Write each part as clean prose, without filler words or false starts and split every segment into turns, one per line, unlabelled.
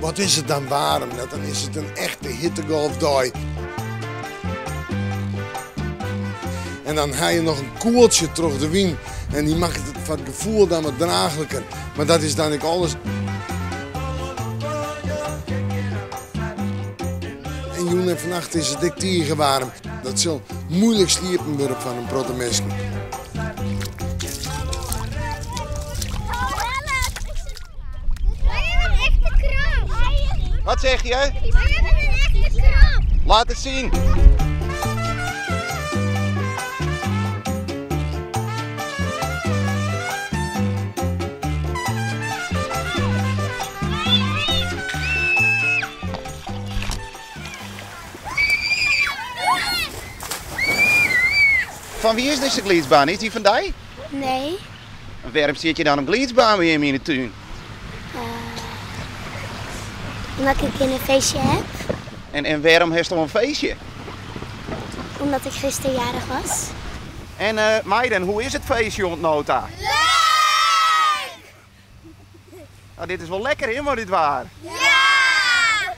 Wat is het dan warm? Dan is het een echte hittegolfdag. En dan ga je nog een koeltje terug de wien. En die maakt het van het gevoel dan wat draaglijker. Maar dat is dan ook alles. En joen en vannacht is het dik tegenwarm. Dat zal moeilijk sliepen worden van een protomessen.
Wat zeg je?
We hebben een echte krab.
Laat het zien. Van wie is deze gliedsbaan? Is die van jou?
Nee.
En waarom zit je dan een gliedsbaan weer in de tuin?
Omdat ik een feestje heb.
En waarom heeft je een feestje?
Omdat ik gisteren jarig was.
En meiden, hoe is het feestje ontnota?
Leuk!
Nou, dit is wel lekker, hè, maar dit waar.
Ja!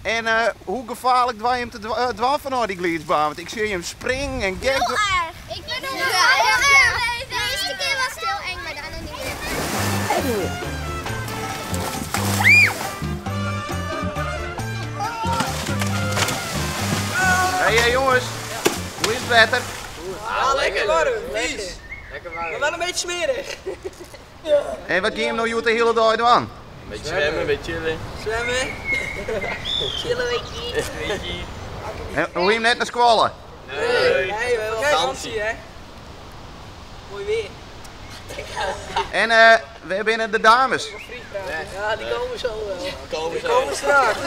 En hoe gevaarlijk dwaai je hem te dwan vanuit die gliedsbaan? Want ik zie hem springen en gek.
Heel erg. Ik ben nog heel erg. De eerste keer was het heel eng, maar daarna niet meer.
Hey jongens, hoe is het wetter?
Ja, lekker warm, vies. Lekker warm. Maar wel een beetje smerig.
En wat ging je hem nou de hele dag doen?
Een beetje zwemmen, een beetje chillen. Zwemmen. Chillen een beetje.
En hoe je hem net naar squallen?
Nee, we hebben wel vakantie, hè. Mooi weer.
En we hebben de dames.
Ja, die komen zo wel. Die komen straks.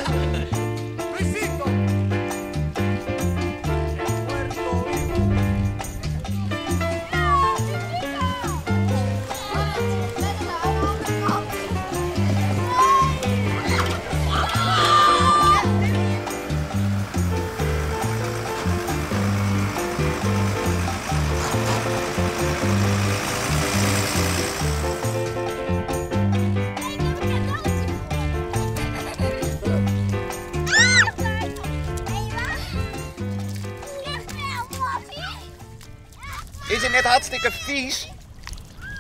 Is het net hartstikke vies?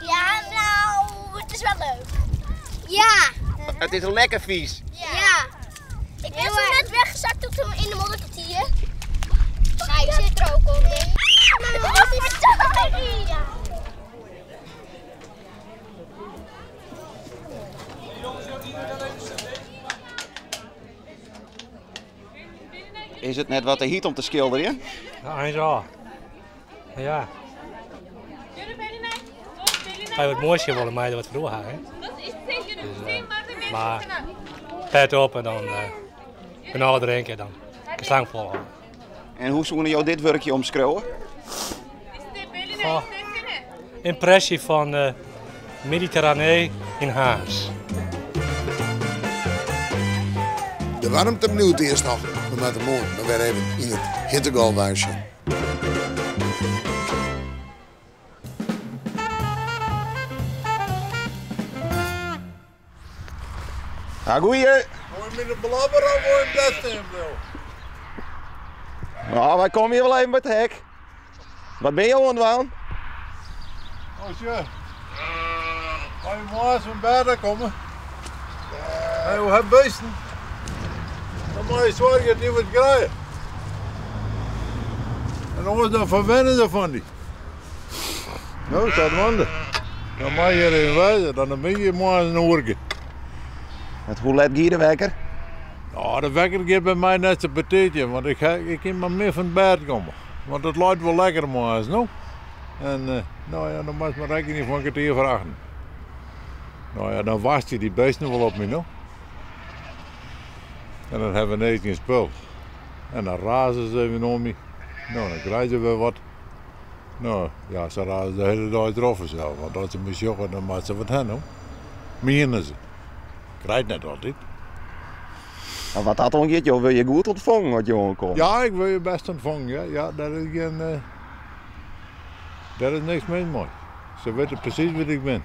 Ja, nou, het is wel leuk. Ja.
Het is lekker vies.
Ja. Ik ben zo net weggezakt toen in de modderkwartier. Maar ik zit er ook onder. Maar wat is het? Ja.
Is het net wat te heet om te schilderen?
Ja, zo. Ja. Hij wordt mooiste willen mij wat vroeger, hè? Dus, maar pet op en dan knallen drinken en dan slang volgen.
En hoe zouden jou dit werkje omschreeuwen?
Oh, impressie van Mediterranee in Haas.
De warmte benieuwd eerst nog. We maken mooi. Maar weer even in het hittegolfhuisje.
Ja, goeie.
Moet je met de blabber of moet je hem testen?
Nou, wij komen hier wel even met het hek. Wat ben je aan het doen?
Als je morgens van bed komen en je hebt beesten, dan moet je zorgen dat je wat krijgt. En anders dan verwennen ze van die. Nou, dat wonder. Dan mag je erin wijzen, dan ben je morgens een oortje.
Hoe laat ga je de wekker?
Nou, de wekker gaat bij mij net zo'n patatje, want ik kan maar meer van bed komen. Want het luidt wel lekker morgens, no? En nou ja, dan moet je maar rekening van een kwartier vragen. Nou ja, dan wacht je die beesten wel op me, no? En dan hebben we ineens geen spul. En dan razen ze even om me. Nou, dan krijgen ze weer wat. Nou ja, ze razen de hele dag erop zelf, want als ze me joggen, dan maken ze wat hen, no? Menen ze. Krijgt net altijd.
En wat had ongeveer, joh, wil je goed ontvangen wat je aankomt?
Ja, ik wil je best ontvangen, ja. Ja, daar is geen... daar is niks mee, mooi. Ze weten precies wie ik ben.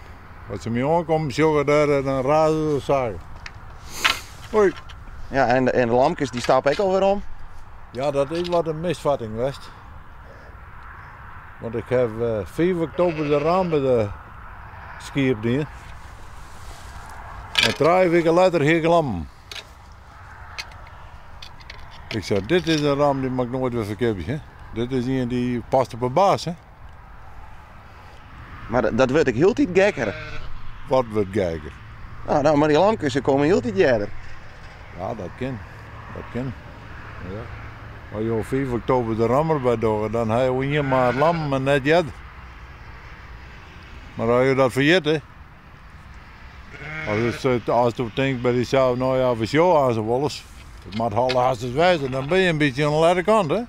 Als ze me aankomen, joggen daar, dan razen ze zagen. Hoi.
Ja, en de lampjes die stappen ik alweer om.
Ja, dat is wat een misvatting geweest. Want ik heb 4 oktober de raam bij de ski opnieuw. En 3 weken later hier lam. Ik zei, dit is een raam die mag nooit weer verkeerd. Hè? Dit is een die past op een baas. Hè?
Maar dat werd ik heel tijd gekker.
Wat wordt gekker?
Nou, maar die lampjes komen heel tijd verder.
Ja, dat kan. Dat kan. Ja. Als je op 4 oktober de rammer bij doet, dan heb je hier maar het lam, maar net jet. Maar als je dat vergeet, hè. Als je denkt bij jezelf, nou ja, we show aan zijn wolles. Het moet alle hastes wijzen, dan ben je een beetje aan de lerde kant, hè.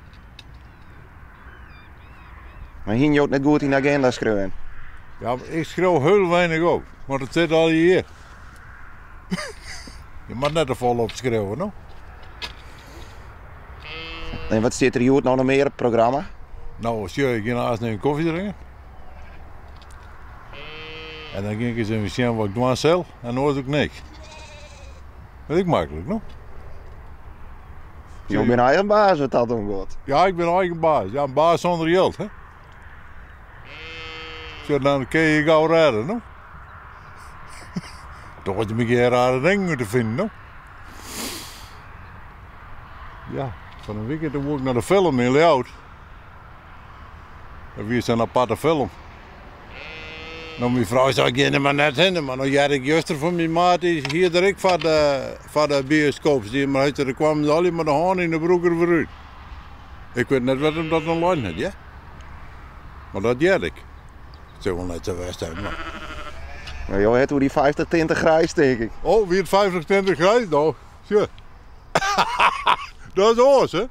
Maar hier je ook net goed in de agenda schreeuwen.
Ja, maar ik schreeuw heel weinig op, want het zit al hier. Je moet net er volop schreeuwen, no?
En wat zit er hier nou nog meer op het programma?
Nou, ik ga naast een koffie drinken. En dan ging ik eens even zien wat ik doe zelf en dan hoor ik niks. Dat is makkelijk, no?
Je bent eigen baas wat dat omgaat.
Ja, ik ben eigen baas. Ja, een baas zonder geld, hè? Zo, dan kun je gauw redden, no? Toch had je een keer rare dingen moeten vinden, no? Ja, van een weekend moet ik naar de film in Leeuwarden. En wie is een aparte film? Nou, mijn vrouw zei, ik ga er maar net heen, maar nou jij ik juist van mijn maat is hier direct van de bioscoop. Maar er kwamen ze alleen maar de haan in de broek eruit. Ik weet net wat hem dat online had, ja? Maar dat jij ik. Het zou wel net zo best zijn, maar.
Nou joh, het hoe die 50 tinten grijs denk ik.
Oh, wie het 50 tinten grijs nou? Tja. Dat is oors, hè?